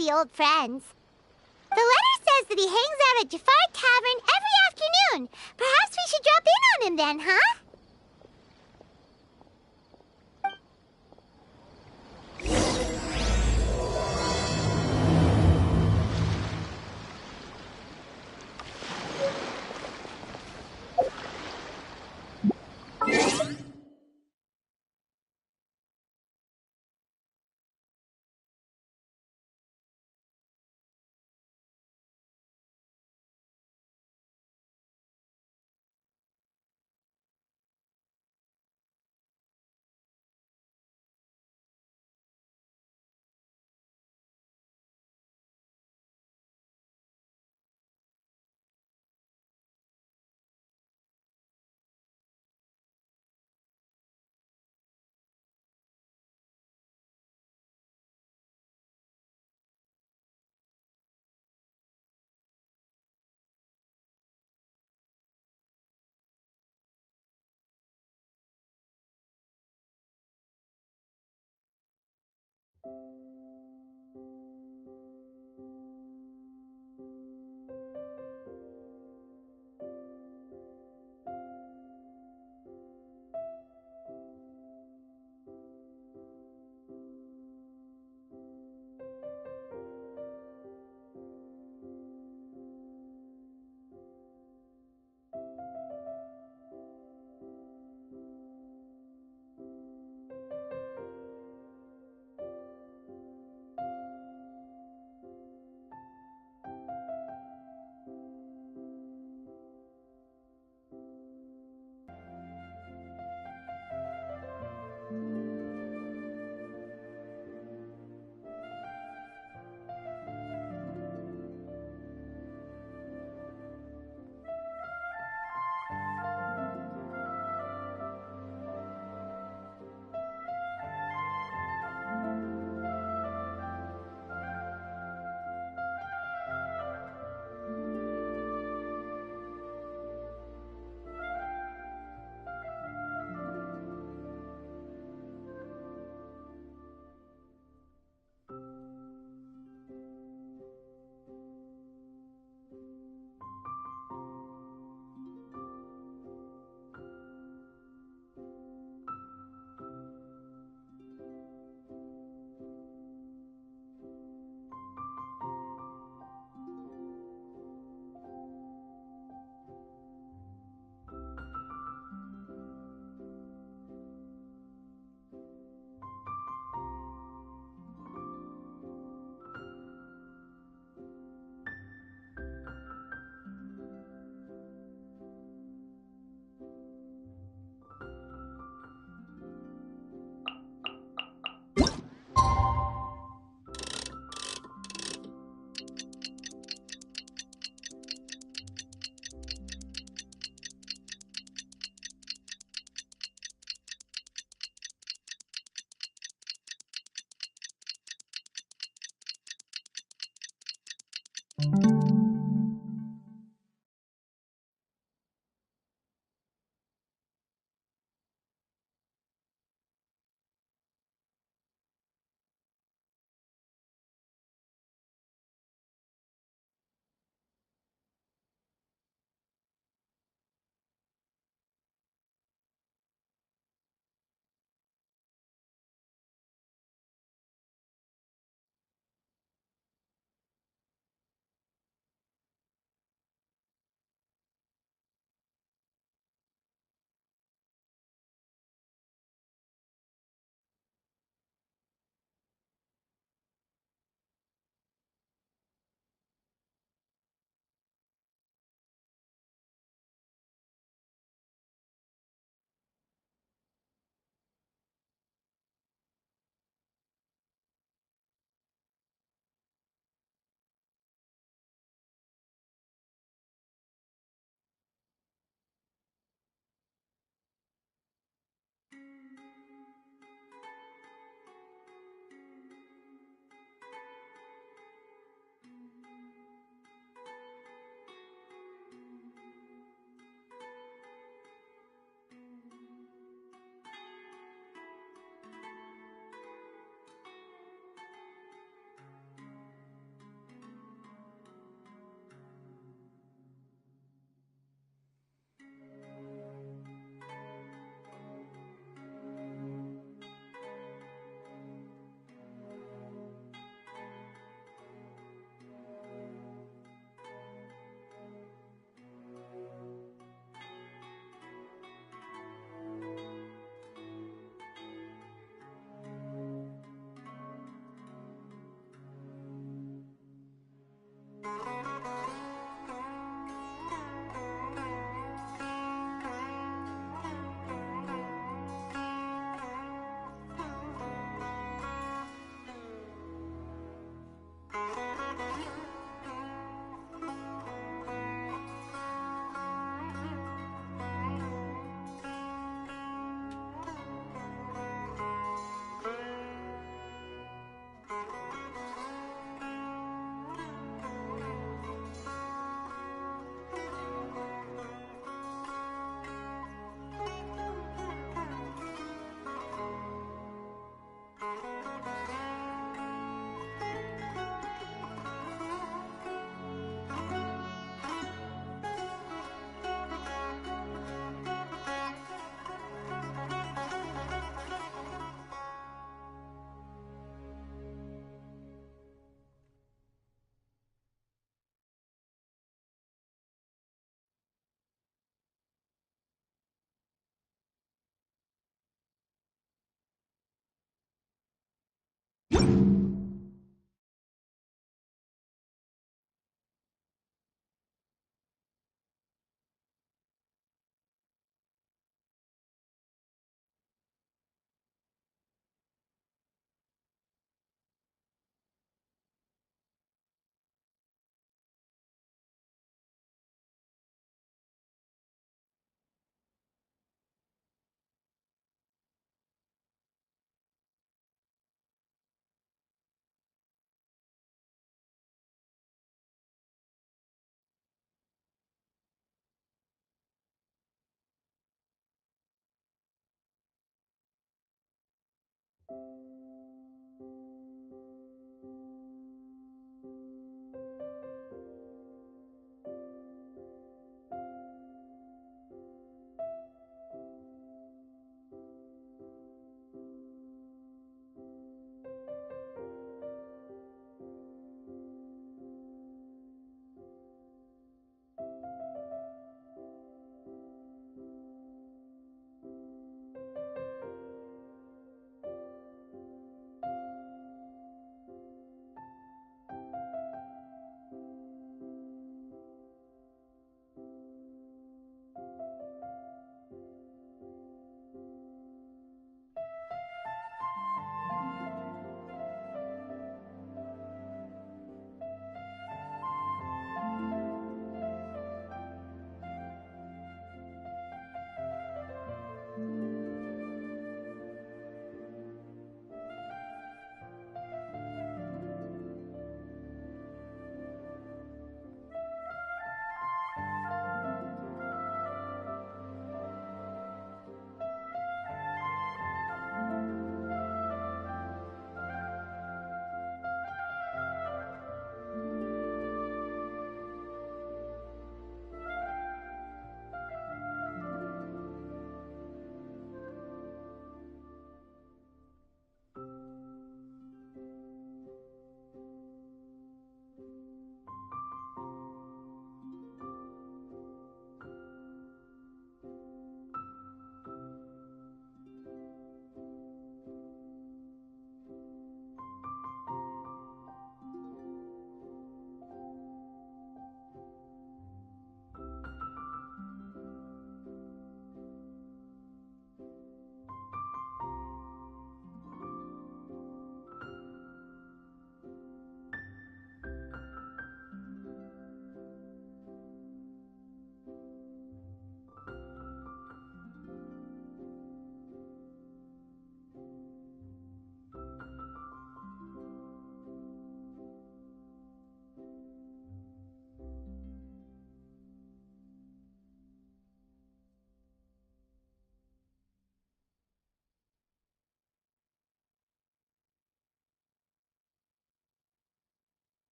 see old friends. The letter says that he hangs out at Jafar Tavern every afternoon. Perhaps we should drop in on him then, huh?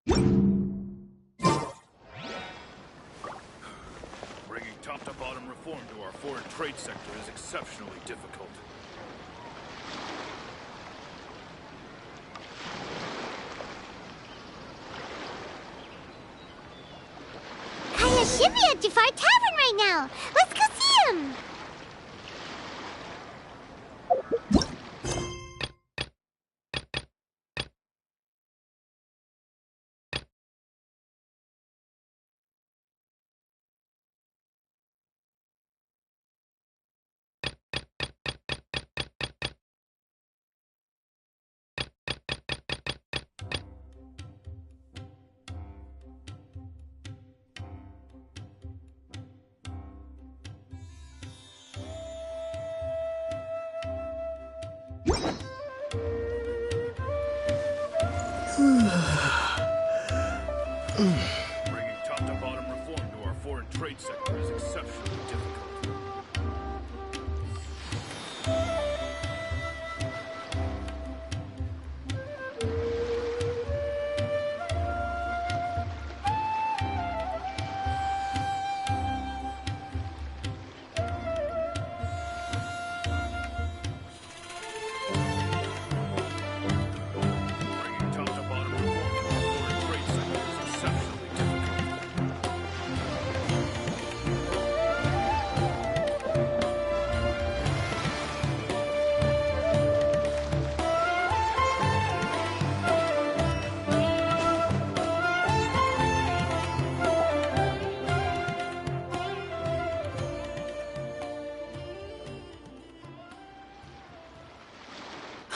Bringing top-to-bottom reform to our foreign trade sector is exceptionally difficult. Should be at Jafar Tavern right now. Let's go see him. Bringing top-to-bottom reform to our foreign trade sector is exceptionally difficult. Bringing top-to-bottom reform to our foreign trade sector is exceptionally difficult.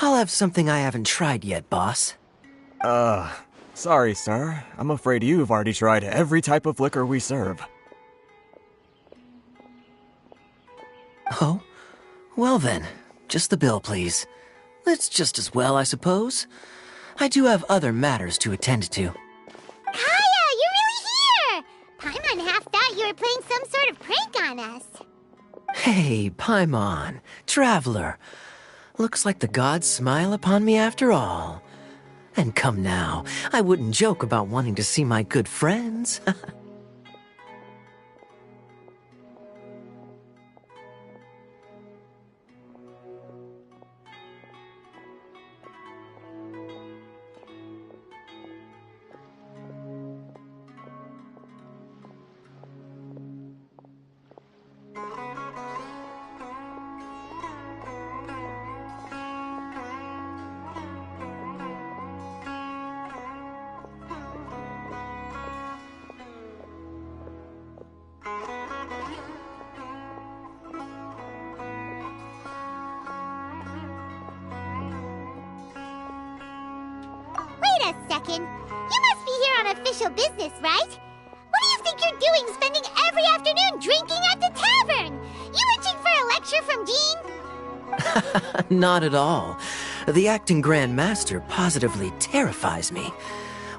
I'll have something I haven't tried yet, boss. Sorry, sir. I'm afraid you've already tried every type of liquor we serve. Oh? Well then, just the bill, please. It's just as well, I suppose. I do have other matters to attend to. Kaya, you're really here! Paimon half thought you were playing some sort of prank on us. Hey, Paimon, traveler. Looks like the gods smile upon me after all. And come now, I wouldn't joke about wanting to see my good friends. Wait a second. You must be here on official business, right? What do you think you're doing spending every afternoon drinking at the tavern? You itching for a lecture from Jean? Not at all. The acting Grand Master positively terrifies me.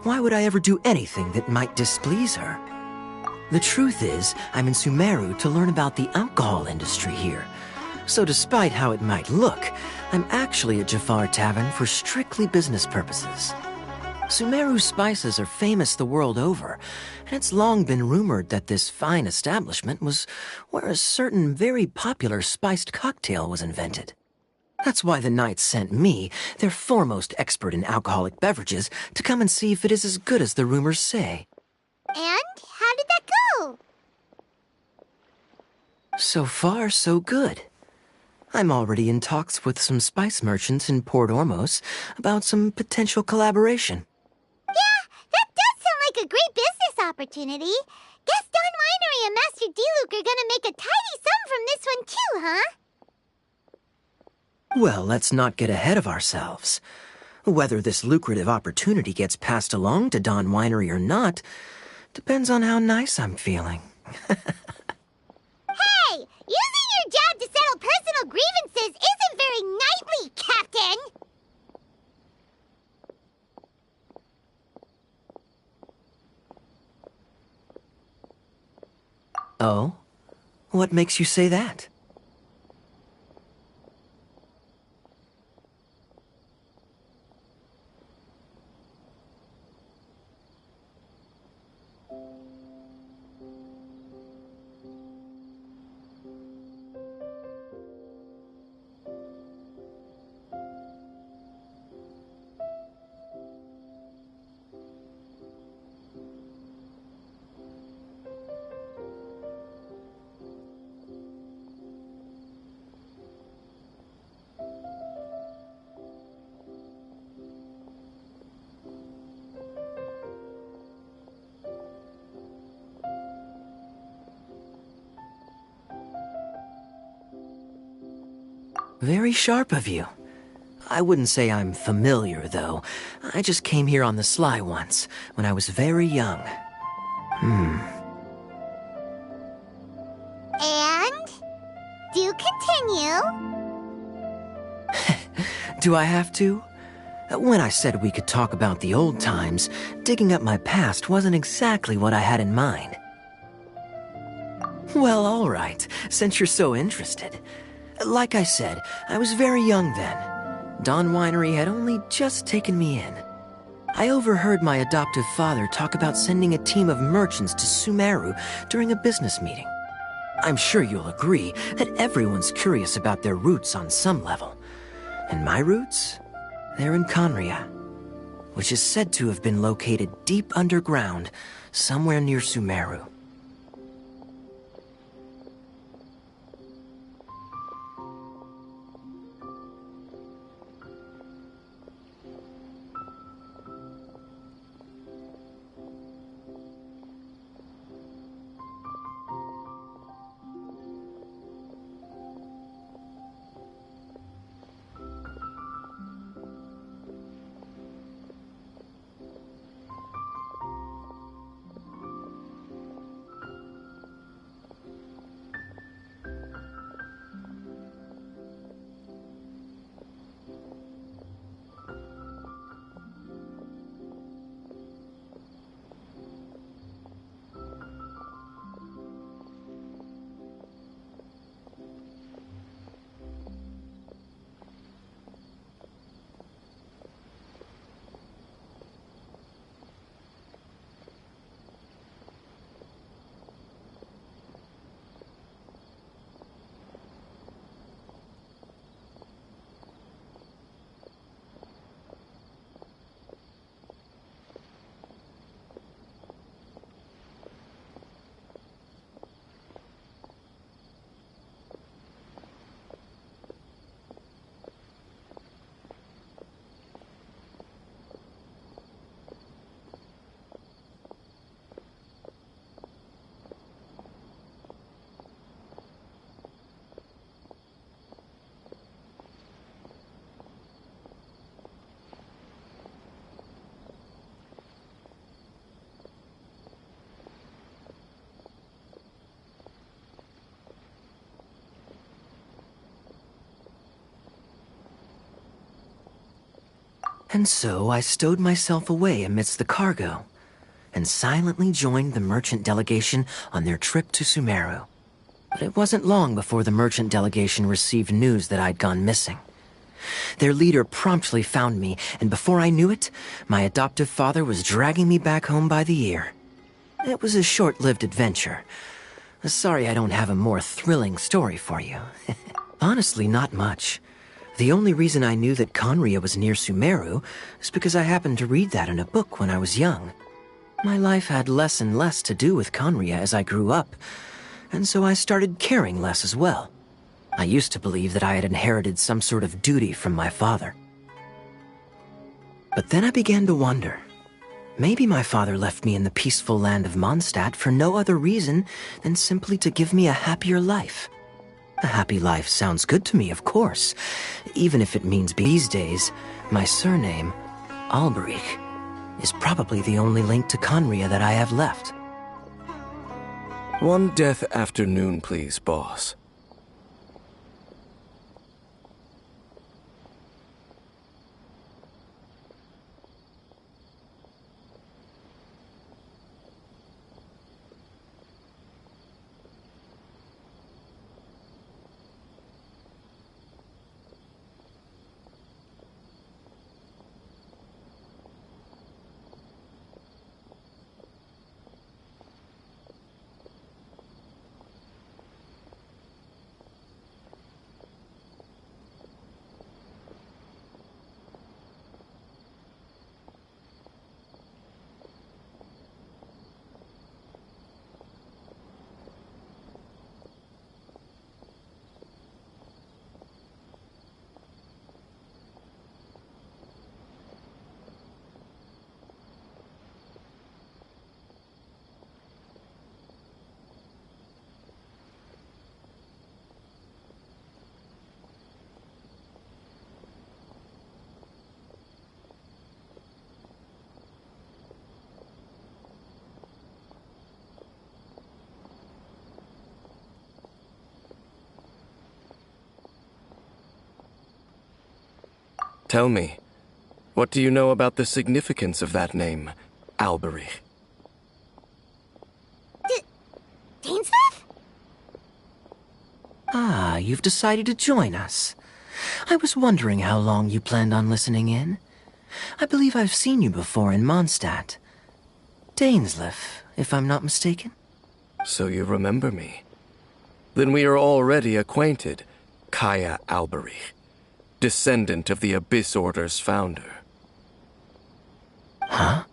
Why would I ever do anything that might displease her? The truth is, I'm in Sumeru to learn about the alcohol industry here. So despite how it might look, I'm actually at Jafar Tavern for strictly business purposes. Sumeru spices are famous the world over, and it's long been rumored that this fine establishment was where a certain very popular spiced cocktail was invented. That's why the knights sent me, their foremost expert in alcoholic beverages, to come and see if it is as good as the rumors say. And how did that go? So far, so good. I'm already in talks with some spice merchants in Port Ormos about some potential collaboration. Yeah, that does sound like a great business opportunity. Guess Don Winery and Master D-Luke are gonna make a tidy sum from this one too, huh? Well, let's not get ahead of ourselves. Whether this lucrative opportunity gets passed along to Don Winery or not depends on how nice I'm feeling. Hey, using your job to settle personal grievances isn't very knightly, Captain! Oh? What makes you say that? Very sharp of you. I wouldn't say I'm familiar, though. I just came here on the sly once, when I was very young. And? Do continue. Do I have to? When I said we could talk about the old times, digging up my past wasn't exactly what I had in mind. Well, all right, since you're so interested. Like I said, I was very young then. Dawn Winery had only just taken me in. I overheard my adoptive father talk about sending a team of merchants to Sumeru during a business meeting. I'm sure you'll agree that everyone's curious about their roots on some level. And my roots? They're in Conria, which is said to have been located deep underground, somewhere near Sumeru. And so I stowed myself away amidst the cargo, and silently joined the merchant delegation on their trip to Sumeru. But it wasn't long before the merchant delegation received news that I'd gone missing. Their leader promptly found me, and before I knew it, my adoptive father was dragging me back home by the ear. It was a short-lived adventure. Sorry I don't have a more thrilling story for you. Honestly, not much. The only reason I knew that Conria was near Sumeru is because I happened to read that in a book when I was young. My life had less and less to do with Conria as I grew up, and so I started caring less as well. I used to believe that I had inherited some sort of duty from my father. But then I began to wonder. Maybe my father left me in the peaceful land of Mondstadt for no other reason than simply to give me a happier life. A happy life sounds good to me, of course, even if it means these days, my surname, Alberich, is probably the only link to Conria that I have left. One death afternoon, please, boss. Tell me, what do you know about the significance of that name, Alberich? Dainsleif? Ah, you've decided to join us. I was wondering how long you planned on listening in. I believe I've seen you before in Mondstadt. Dainsleif, if I'm not mistaken. So you remember me. Then we are already acquainted, Kaya Alberich, descendant of the Abyss Order's founder. Huh?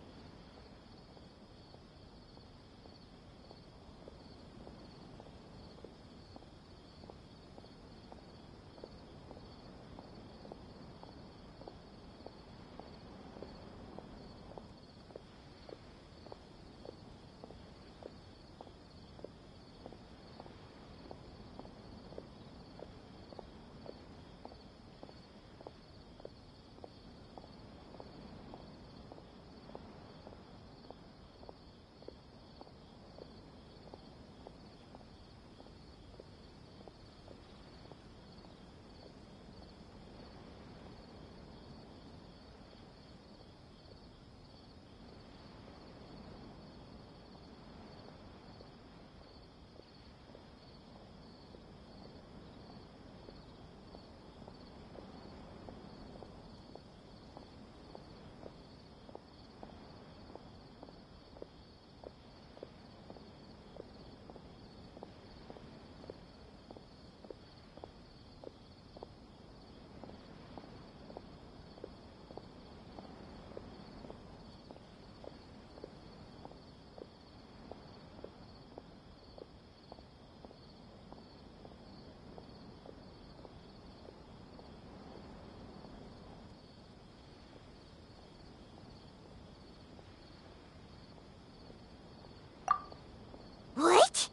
What?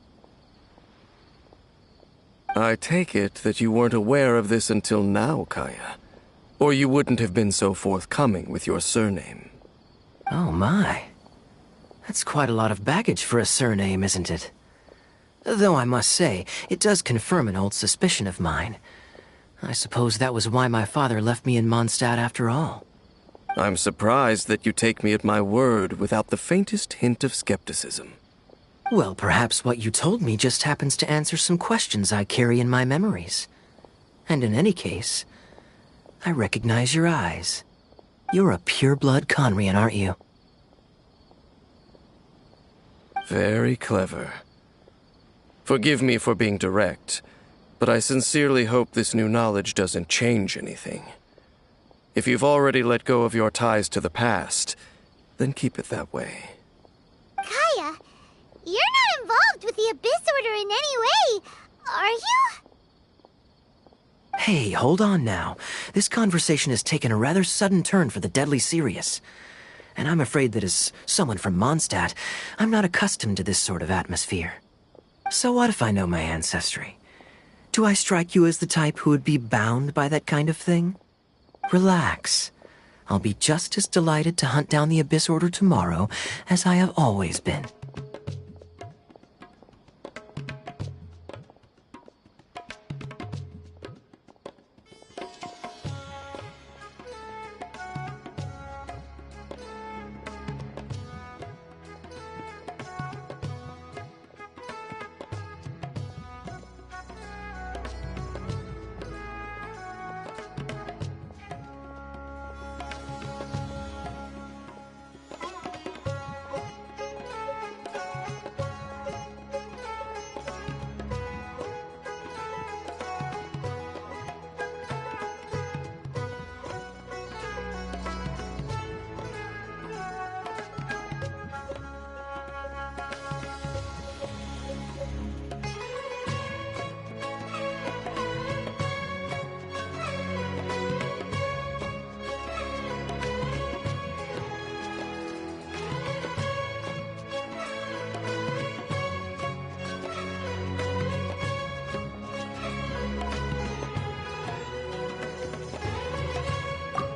I take it that you weren't aware of this until now, Kaya. Or you wouldn't have been so forthcoming with your surname. Oh my. That's quite a lot of baggage for a surname, isn't it? Though I must say, it does confirm an old suspicion of mine. I suppose that was why my father left me in Mondstadt after all. I'm surprised that you take me at my word without the faintest hint of skepticism. Well, perhaps what you told me just happens to answer some questions I carry in my memories. And in any case, I recognize your eyes. You're a pure-blood Conrian, aren't you? Very clever. Forgive me for being direct, but I sincerely hope this new knowledge doesn't change anything. If you've already let go of your ties to the past, then keep it that way. Kaya, you're not involved with the Abyss Order in any way, are you? Hey, hold on now. This conversation has taken a rather sudden turn for the deadly serious. And I'm afraid that as someone from Mondstadt, I'm not accustomed to this sort of atmosphere. So what if I know my ancestry? Do I strike you as the type who would be bound by that kind of thing? Relax. I'll be just as delighted to hunt down the Abyss Order tomorrow as I have always been.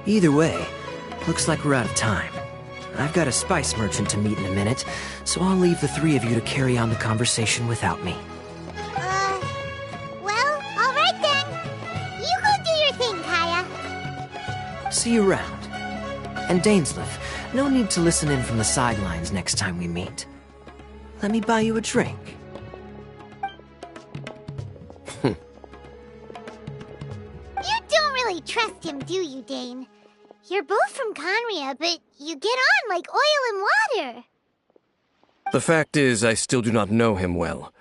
Either way, looks like we're out of time. I've got a spice merchant to meet in a minute, so I'll leave the three of you to carry on the conversation without me. Well, all right then. You go do your thing, Kaya. See see you around. And Dainsleif, no need to listen in from the sidelines next time we meet. Let me buy you a drink. You don't really trust him, do you, Dane? You're both from Conria, but you get on like oil and water. The fact is, I still do not know him well.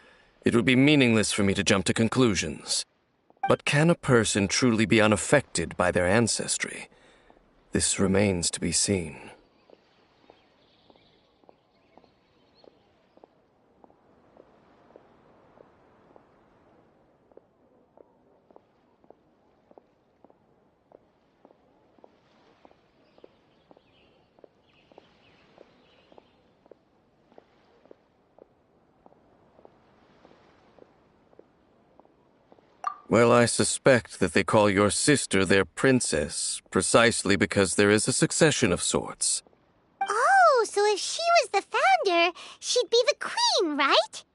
It would be meaningless for me to jump to conclusions. But can a person truly be unaffected by their ancestry? This remains to be seen. Well, I suspect that they call your sister their princess, precisely because there is a succession of sorts. Oh, so if she was the founder, she'd be the queen, right?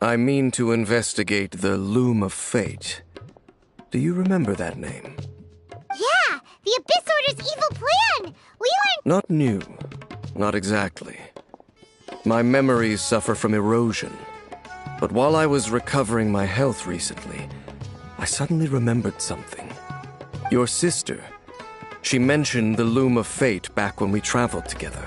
I mean to investigate the Loom of Fate. Do you remember that name? Yeah, the Abyss Order's evil plan! We learned— Not new. Not exactly. My memories suffer from erosion. But while I was recovering my health recently, I suddenly remembered something. Your sister. She mentioned the Loom of Fate back when we traveled together.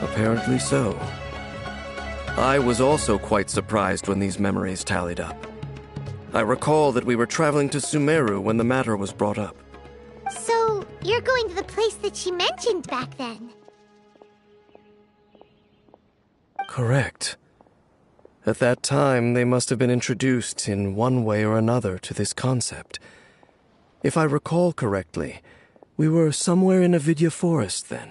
Apparently so. I was also quite surprised when these memories tallied up. I recall that we were traveling to Sumeru when the matter was brought up. So, you're going to the place that she mentioned back then? Correct. At that time, they must have been introduced in one way or another to this concept. If I recall correctly, we were somewhere in Avidya Forest then.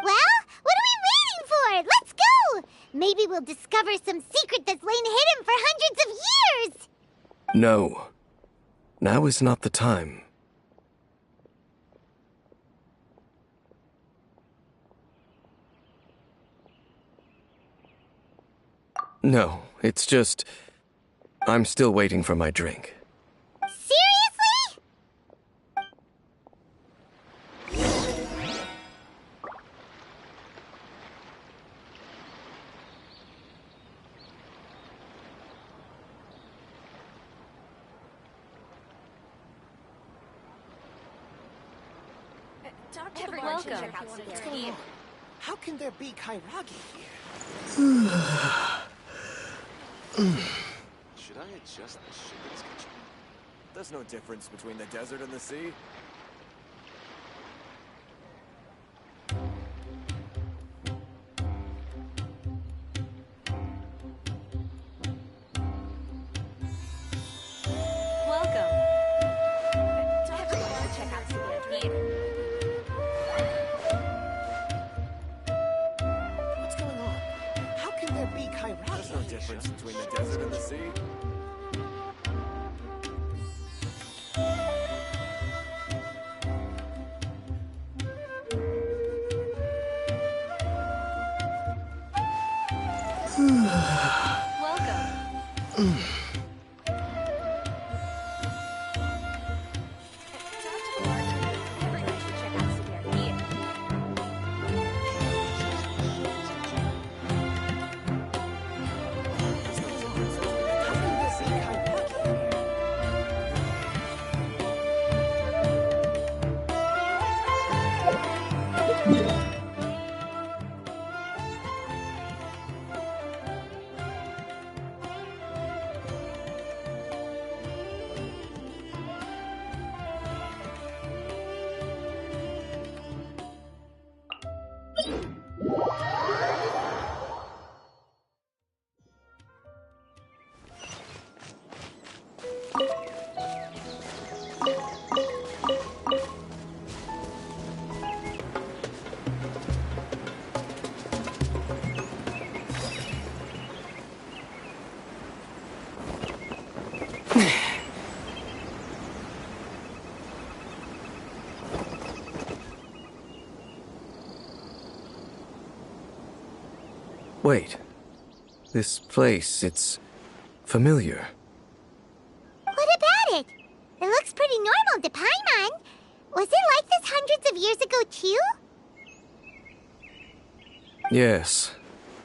Well, what are we waiting for? Let's go! Maybe we'll discover some secret that's lain hidden for hundreds of years! No. Now is not the time. No, it's just... I'm still waiting for my drink. Seriously? Welcome. What's going on? How can there be Kairagi here? Should I adjust the shipping schedule? There's no difference between the desert and the sea. Welcome. Everyone, check out Sumeru. What's going on? How can there be Kairagi There's no difference between the desert and the sea. Welcome. Everyone should check out Sumeru. How can there be Kairagi here? Wait. This place, it's familiar. What about it? It looks pretty normal to Paimon. Was it like this hundreds of years ago, too? Yes.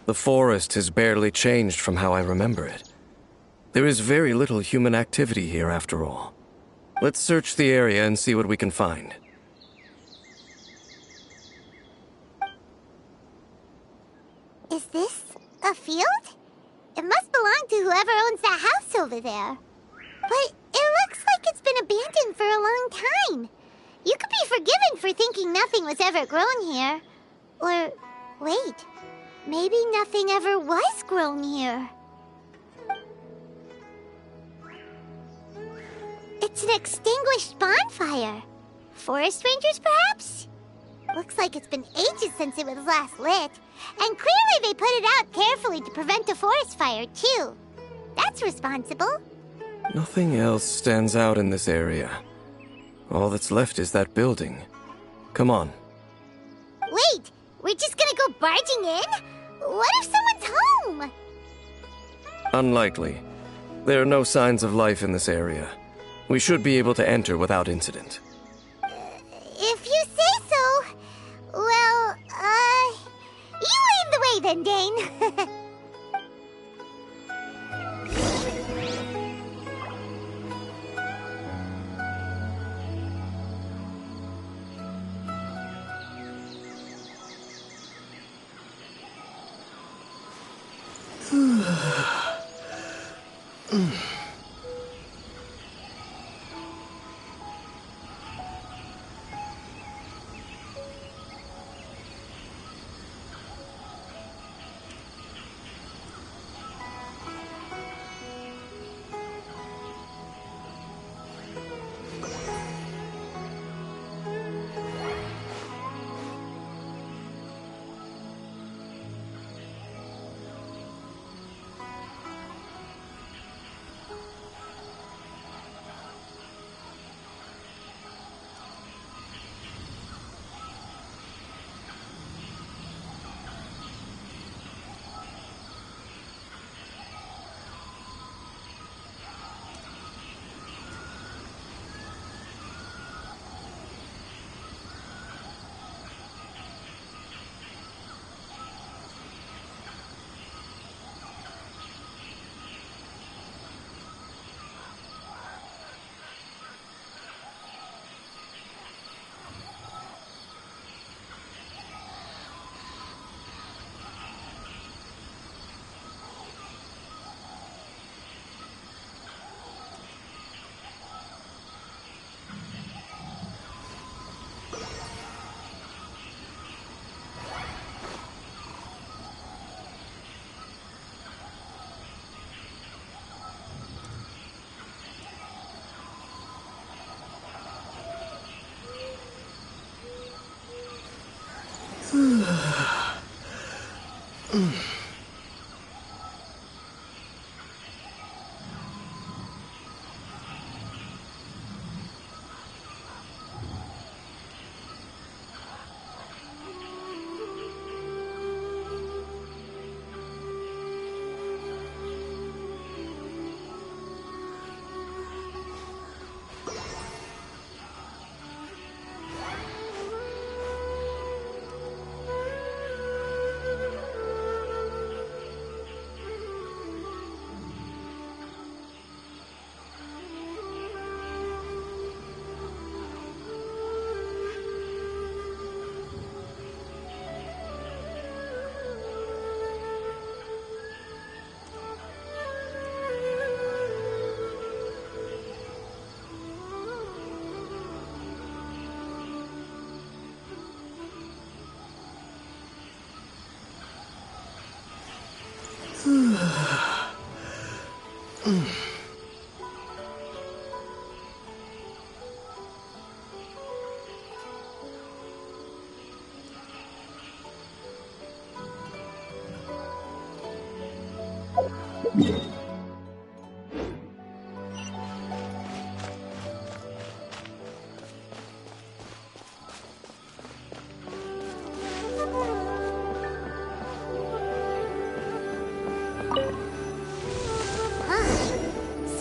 The forest has barely changed from how I remember it. There is very little human activity here after all. Let's search the area and see what we can find. Is this a field? It must belong to whoever owns that house over there. But it looks like it's been abandoned for a long time. You could be forgiven for thinking nothing was ever grown here. Or, wait, maybe nothing ever was grown here. It's an extinguished bonfire. Forest rangers, perhaps? Looks like it's been ages since it was last lit. And clearly they put it out carefully to prevent a forest fire, too. That's responsible. Nothing else stands out in this area. All that's left is that building. Come on. Wait, we're just gonna go barging in? What if someone's home? Unlikely. There are no signs of life in this area. We should be able to enter without incident. If you say so. Well, you lead the way then, Dane.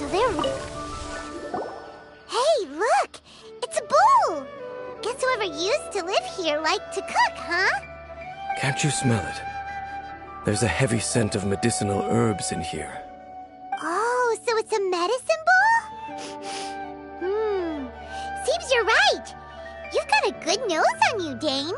So they're... Hey, look! It's a bull! Guess whoever used to live here liked to cook, huh? Can't you smell it? There's a heavy scent of medicinal herbs in here. Oh, so it's a medicine bull? Seems you're right. You've got a good nose on you, Dane.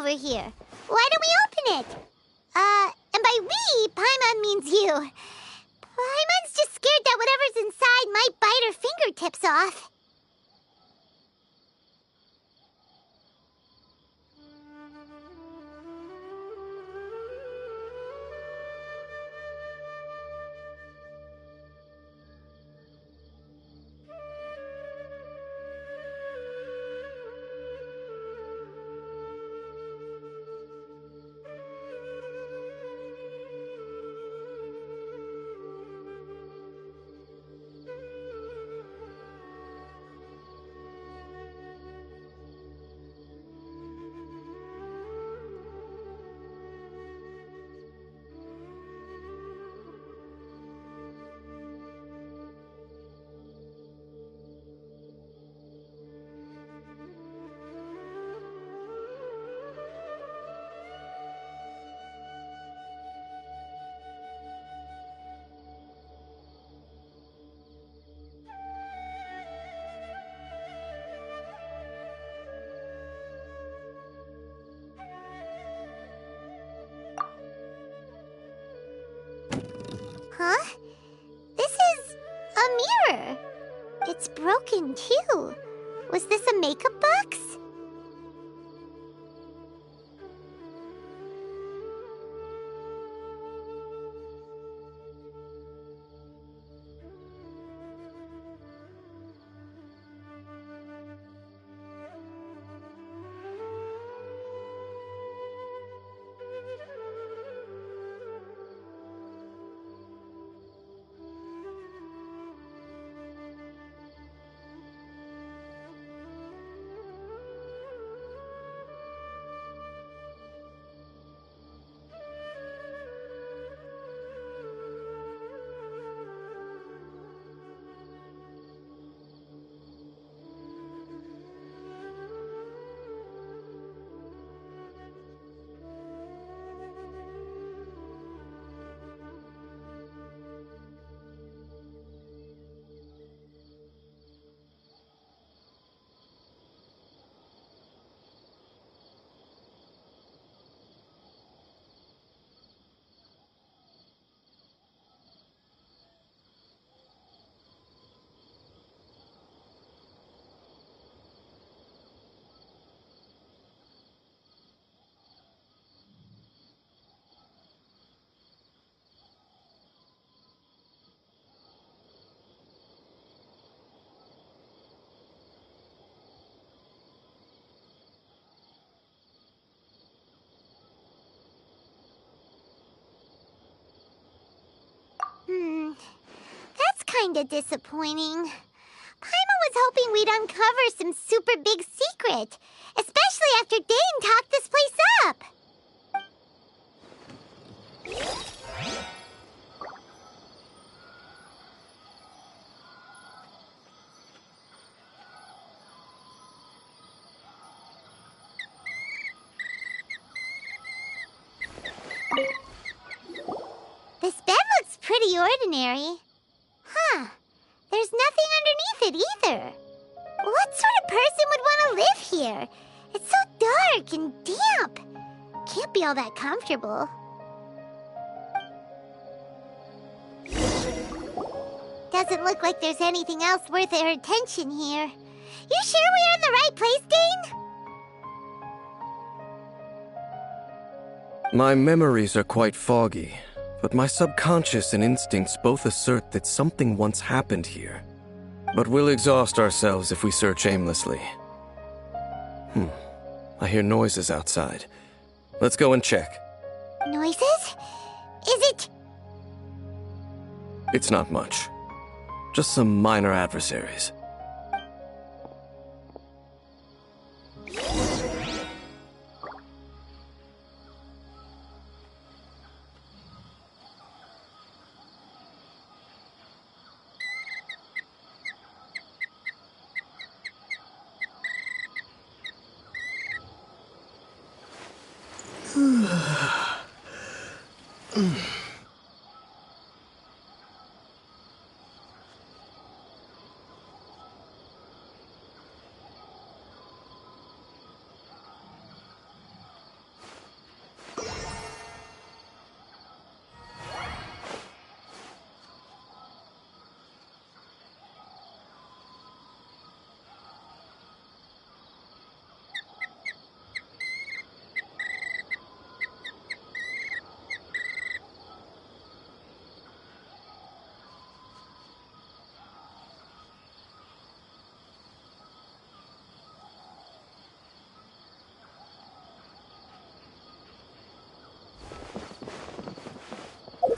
over here. Why don't we open it? And by we, Paimon means you. Paimon's just scared that whatever's inside might bite her fingertips off. Huh? This is a mirror. It's broken, too. Was this a makeup box? That's kinda disappointing. Paimon was hoping we'd uncover some super big secret, especially after Dane talked this place up. This bed looks pretty ordinary. Huh. There's nothing underneath it either. What sort of person would want to live here? It's so dark and damp. Can't be all that comfortable. Doesn't look like there's anything else worth our attention here. You sure we're in the right place, Dane? My memories are quite foggy, but my subconscious and instincts both assert that something once happened here. But we'll exhaust ourselves if we search aimlessly. I hear noises outside. Let's go and check. Noises? Is it... It's not much. Just some minor adversaries.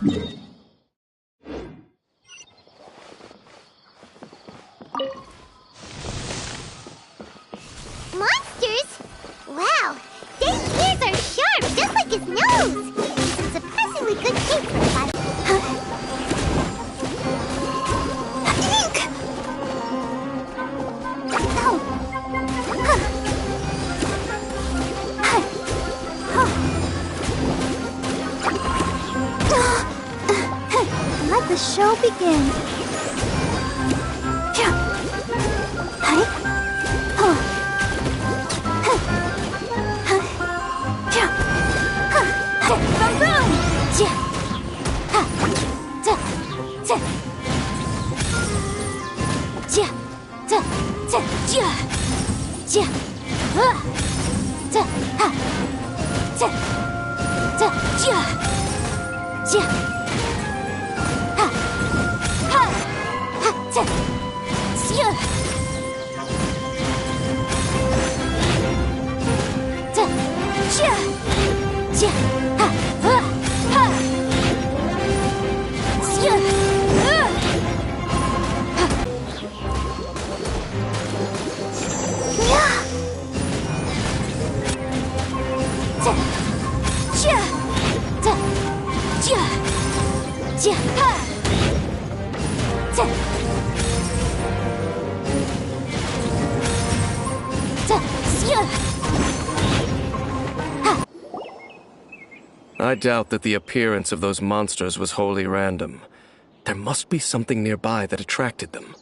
Monsters? Wow, Dave's ears are sharp, just like his nose. He's in surprisingly good shape for a body. Ink! Let the show begin. I doubt that the appearance of those monsters was wholly random. There must be something nearby that attracted them.